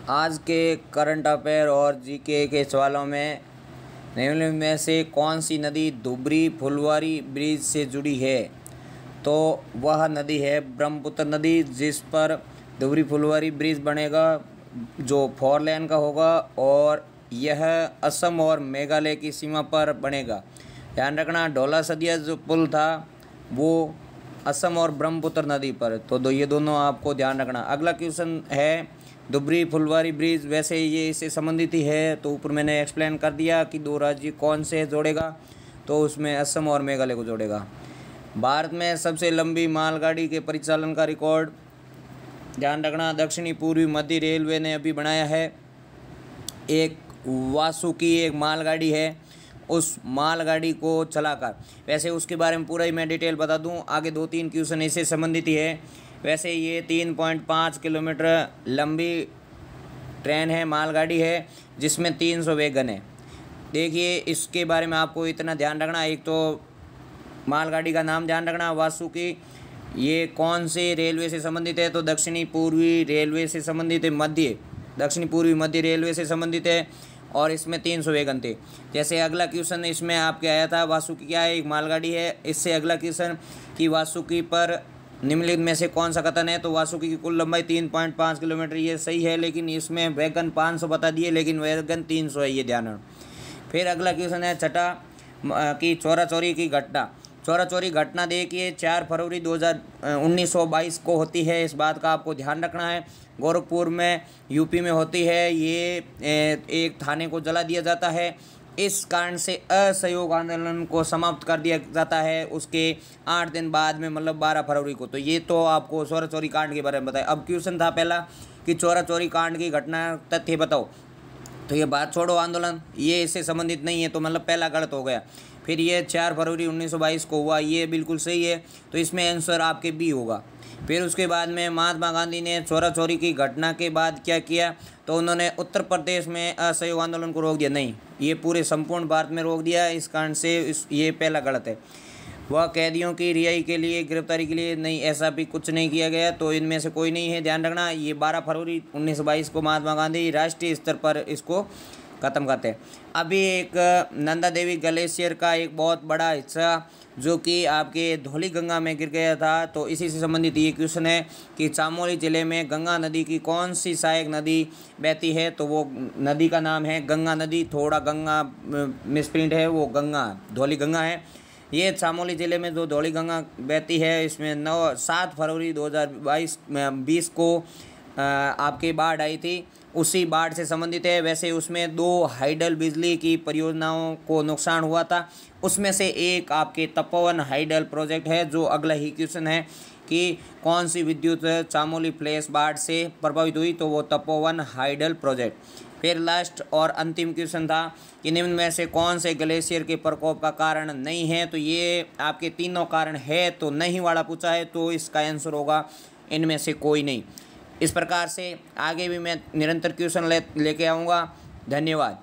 आज के current affair और जीके के सवालों में निम्नलिखित में से कौन सी नदी धुबरी फुलवारी ब्रिज से जुड़ी है? तो वह नदी है ब्रह्मपुत्र नदी, जिस पर धुबरी फुलवारी ब्रिज बनेगा जो 4 लेन का होगा और यह असम और मेघालय की सीमा पर बनेगा। ध्यान रखना, ढोला सदिया जो पुल था वो असम और ब्रह्मपुत्र नदी पर, तो ये दोनों आपको ध्यान रखना। अगला क्वेश्चन है धुबरी फुलवारी ब्रिज, वैसे ये इससे संबंधित ही है, तो ऊपर मैंने एक्सप्लेन कर दिया कि दो राज्य कौन से जोड़ेगा, तो उसमें असम और मेघालय को जोड़ेगा। भारत में सबसे लंबी मालगाड़ी के परिचालन का रिकॉर्ड, ध्यान रखना, दक्षिणी पूर्वी मध्य रेलवे ने अभी बनाया है। एक वासुकी एक मालगाड़ी है, उस मालगाड़ी को चलाकर, वैसे उसके बारे में पूरा ही मैं डिटेल बता दूं, आगे 2-3 क्वेश्चन इससे संबंधित ही है। वैसे ये 3.5 किलोमीटर लंबी ट्रेन है, मालगाड़ी है, जिसमें 300 वैगन है। देखिए इसके बारे में आपको इतना ध्यान रखना, एक तो मालगाड़ी का नाम ध्यान रखना वासुकी, ये कौन से रेलवे से संबंधित है, तो दक्षिणी पूर्वी रेलवे से संबंधित है, दक्षिणी पूर्वी मध्य रेलवे से संबंधित है, और इसमें 300 वैगन थे। जैसे अगला क्वेश्चन इसमें आपके आया था, वासुकी क्या है, एक मालगाड़ी है। इससे अगला क्वेश्चन कि वासुकी पर निम्नलिखित में से कौन सा कथन है, तो वासुकी की कुल लंबाई 3.5 किलोमीटर, ये सही है, लेकिन इसमें वैगन 500 बता दिए, लेकिन वैगन 300 है, ये ध्यान रखना। फिर अगला क्वेश्चन है छठा कि चोरा चोरी की घटना। चोरा चोरी घटना देखिए 4 फरवरी 1922 को होती है, इस बात का आपको ध्यान रखना है। गोरखपुर में यूपी में होती है, ये एक थाने को जला दिया जाता है, इस कारण से असहयोग आंदोलन को समाप्त कर दिया जाता है उसके 8 दिन बाद में, मतलब 12 फरवरी को। तो ये तो आपको चोरा चोरी कांड के बारे में बताया। अब क्वेश्चन था पहला कि चोरा चोरी कांड की घटना तथ्य बताओ, तो ये बात छोड़ो आंदोलन, ये इससे संबंधित नहीं है, तो मतलब पहला गलत हो गया। फिर ये 4 फरवरी 1922 को हुआ, ये बिल्कुल सही है, तो इसमें आंसर आपके बी होगा। फिर उसके बाद में महात्मा गांधी ने चोरा चोरी की घटना के बाद क्या किया, तो उन्होंने उत्तर प्रदेश में असहयोग आंदोलन को रोक दिया, नहीं, ये पूरे संपूर्ण भारत में रोक दिया, इस कारण से ये पहला गलत है। वह कैदियों की रिहाई के लिए, गिरफ्तारी के लिए, नहीं, ऐसा भी कुछ नहीं किया गया, तो इनमें से कोई नहीं है, ध्यान रखना। ये 12 फरवरी 1922 को महात्मा गांधी राष्ट्रीय स्तर पर इसको ख़त्म करते हैं। अभी एक नंदा देवी ग्लेशियर का एक बहुत बड़ा हिस्सा जो कि आपके धौलीगंगा में गिर गया था, तो इसी से संबंधित ये क्वेश्चन है कि चमोली ज़िले में गंगा नदी की कौन सी सहायक नदी बहती है, तो वो नदी का नाम है गंगा नदी, थोड़ा गंगा मिसप्रिंट है, वो गंगा धौलीगंगा है। ये चमोली ज़िले में जो धौलीगंगा बहती है, इसमें 7 फरवरी 2020 को आपकी बाढ़ आई थी, उसी बाढ़ से संबंधित है। वैसे उसमें 2 हाइडल बिजली की परियोजनाओं को नुकसान हुआ था, उसमें से एक आपके तपोवन हाइडल प्रोजेक्ट है, जो अगला ही क्वेश्चन है कि कौन सी विद्युत चामोली फ्लैश बाढ़ से प्रभावित हुई, तो वो तपोवन हाइडल प्रोजेक्ट। फिर लास्ट और अंतिम क्वेश्चन था कि निम्न में से कौन से ग्लेशियर के प्रकोप का कारण नहीं है, तो ये आपके तीनों कारण है, तो नहीं वाला पूछा है, तो इसका आंसर होगा इनमें से कोई नहीं। इस प्रकार से आगे भी मैं निरंतर क्वेश्चन लेके आऊँगा। धन्यवाद।